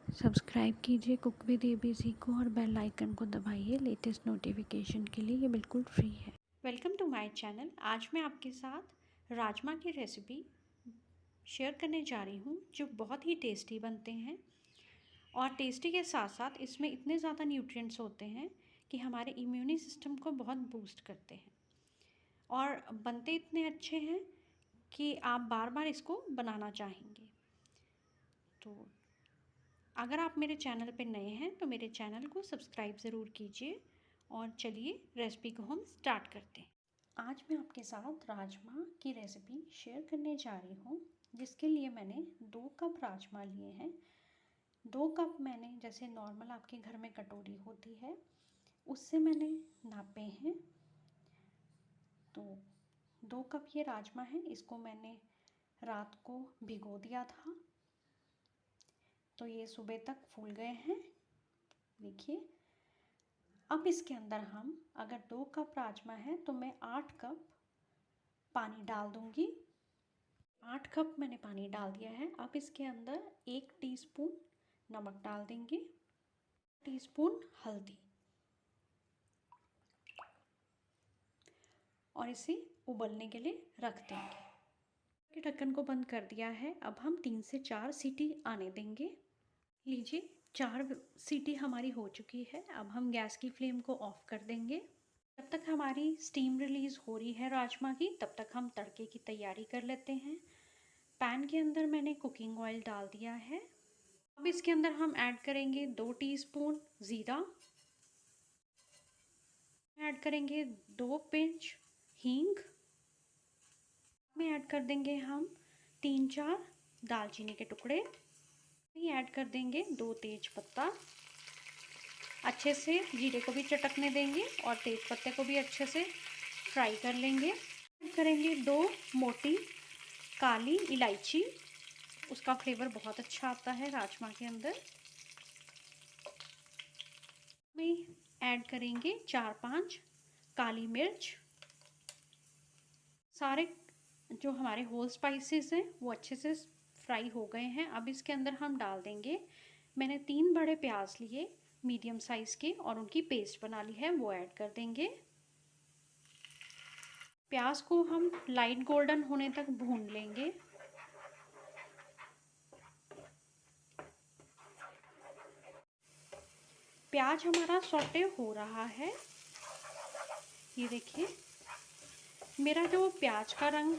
Subscribe कीजिए cook with ABC को और बेल आइकन को दबाइए लेटेस्ट नोटिफिकेशन के लिए। ये बिल्कुल फ्री है। Welcome to my channel. आज मैं आपके साथ राजमा की रेसिपी शेयर करने जा रही हूँ जो बहुत ही टेस्टी बनते हैं और टेस्टी के साथ साथ इसमें इतने ज़्यादा न्यूट्रिएंट्स होते हैं कि हमारे इम्यूनी सिस्टम को बहुत बूस्ट करते हैं और बनते इतने अच्छे हैं कि आप बार बार इसको बनाना चाहेंगे। तो अगर आप मेरे चैनल पे नए हैं तो मेरे चैनल को सब्सक्राइब ज़रूर कीजिए और चलिए रेसिपी को हम स्टार्ट करते हैं। आज मैं आपके साथ राजमा की रेसिपी शेयर करने जा रही हूँ, जिसके लिए मैंने 2 कप राजमा लिए हैं। 2 कप मैंने, जैसे नॉर्मल आपके घर में कटोरी होती है उससे मैंने नापे हैं। तो 2 कप ये राजमा है, इसको मैंने रात को भिगो दिया था तो ये सुबह तक फूल गए हैं। देखिए, अब इसके अंदर हम, अगर 2 कप राजमा है तो मैं 8 कप पानी डाल दूंगी। 8 कप मैंने पानी डाल दिया है। अब इसके अंदर 1 टीस्पून नमक डाल देंगे, टीस्पून हल्दी, और इसे उबलने के लिए रख देंगे। ढक्कन को बंद कर दिया है। अब हम 3 से 4 सीटी आने देंगे। लीजिए, 4 सीटी हमारी हो चुकी है। अब हम गैस की फ्लेम को ऑफ कर देंगे। जब तक हमारी स्टीम रिलीज़ हो रही है राजमा की, तब तक हम तड़के की तैयारी कर लेते हैं। पैन के अंदर मैंने कुकिंग ऑयल डाल दिया है। अब इसके अंदर हम ऐड करेंगे 2 टीस्पून ज़ीरा, ऐड करेंगे 2 पिंच हींग, में ऐड कर देंगे हम 3-4 दालचीनी के टुकड़े, ऐड कर देंगे 2 तेज पत्ता। अच्छे से जीरे को भी चटकने देंगे और तेज पत्ते को भी अच्छे से फ्राई कर लेंगे। ऐड करेंगे 2 मोटी काली इलायची, उसका फ्लेवर बहुत अच्छा आता है राजमा के अंदर। में ऐड करेंगे 4-5 काली मिर्च। सारे जो हमारे होल स्पाइसेस हैं वो अच्छे से फ्राई हो गए हैं। अब इसके अंदर हम डाल देंगे, मैंने 3 बड़े प्याज लिए मीडियम साइज़ के और उनकी पेस्ट बना ली है, वो ऐड कर देंगे। प्याज को हम लाइट गोल्डन होने तक भून लेंगे। प्याज हमारा सौटे हो रहा है। ये देखिए, मेरा जो प्याज का रंग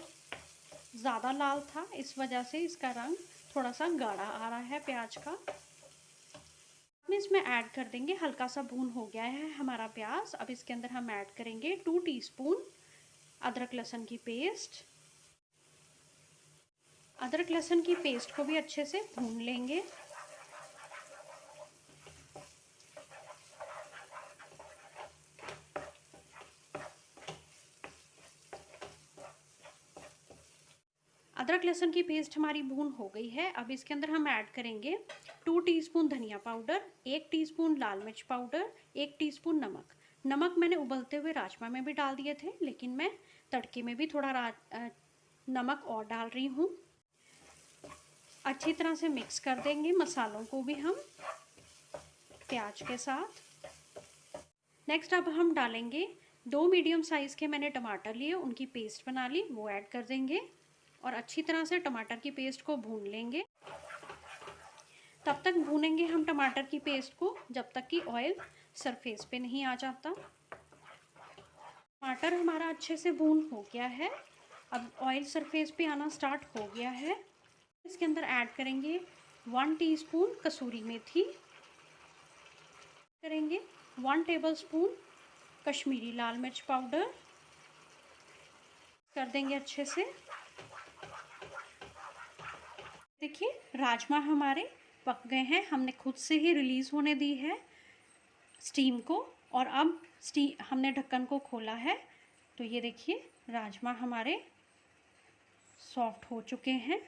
ज़्यादा लाल था, इस वजह से इसका रंग थोड़ा सा गाढ़ा आ रहा है प्याज का। इसमें ऐड कर देंगे, हल्का सा भून हो गया है हमारा प्याज। अब इसके अंदर हम ऐड करेंगे 2 टीस्पून अदरक लहसुन की पेस्ट। अदरक लहसुन की पेस्ट को भी अच्छे से भून लेंगे। अदरक लहसुन की पेस्ट हमारी भून हो गई है। अब इसके अंदर हम ऐड करेंगे 2 टीस्पून धनिया पाउडर, 1 टीस्पून लाल मिर्च पाउडर, 1 टीस्पून नमक। नमक मैंने उबलते हुए राजमा में भी डाल दिए थे, लेकिन मैं तड़के में भी थोड़ा नमक और डाल रही हूँ। अच्छी तरह से मिक्स कर देंगे मसालों को भी हम प्याज के साथ। नेक्स्ट अब हम डालेंगे 2 मीडियम साइज़ के मैंने टमाटर लिए, उनकी पेस्ट बना ली, वो ऐड कर देंगे और अच्छी तरह से टमाटर की पेस्ट को भून लेंगे। तब तक भूनेंगे हम टमाटर की पेस्ट को जब तक कि ऑयल सरफेस पे नहीं आ जाता। टमाटर हमारा अच्छे से भून हो गया है। अब ऑयल सरफेस पे आना स्टार्ट हो गया है। इसके अंदर ऐड करेंगे 1 टीस्पून कसूरी मेथी, करेंगे 1 टेबलस्पून कश्मीरी लाल मिर्च पाउडर, कर देंगे अच्छे से। देखिए, राजमा हमारे पक गए हैं, हमने खुद से ही रिलीज़ होने दी है स्टीम को और अब हमने ढक्कन को खोला है तो ये देखिए, राजमा हमारे सॉफ्ट हो चुके हैं।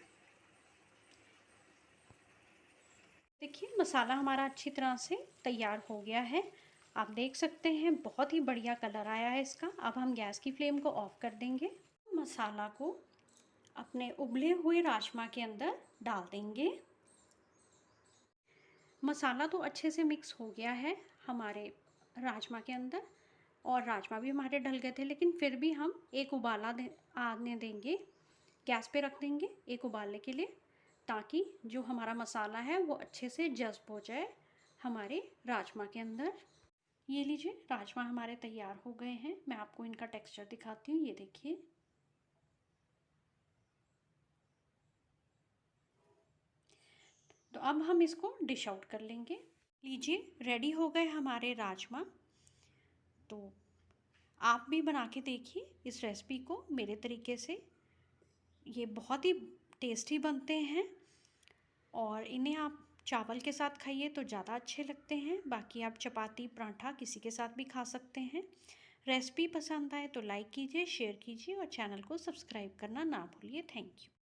देखिए, मसाला हमारा अच्छी तरह से तैयार हो गया है। आप देख सकते हैं बहुत ही बढ़िया कलर आया है इसका। अब हम गैस की फ्लेम को ऑफ कर देंगे। मसाला को अपने उबले हुए राजमा के अंदर डाल देंगे। मसाला तो अच्छे से मिक्स हो गया है हमारे राजमा के अंदर, और राजमा भी हमारे डल गए थे, लेकिन फिर भी हम एक उबाला आने देंगे, गैस पे रख देंगे एक उबालने के लिए, ताकि जो हमारा मसाला है वो अच्छे से जज़्ब हो जाए हमारे राजमा के अंदर। ये लीजिए, राजमा हमारे तैयार हो गए हैं। मैं आपको इनका टेक्सचर दिखाती हूँ, ये देखिए। तो अब हम इसको डिश आउट कर लेंगे। लीजिए, रेडी हो गए हमारे राजमा। तो आप भी बना के देखिए इस रेसिपी को मेरे तरीके से। ये बहुत ही टेस्टी बनते हैं और इन्हें आप चावल के साथ खाइए तो ज़्यादा अच्छे लगते हैं। बाकी आप चपाती, पराठा किसी के साथ भी खा सकते हैं। रेसिपी पसंद आए तो लाइक कीजिए, शेयर कीजिए और चैनल को सब्सक्राइब करना ना भूलिए। Thank you.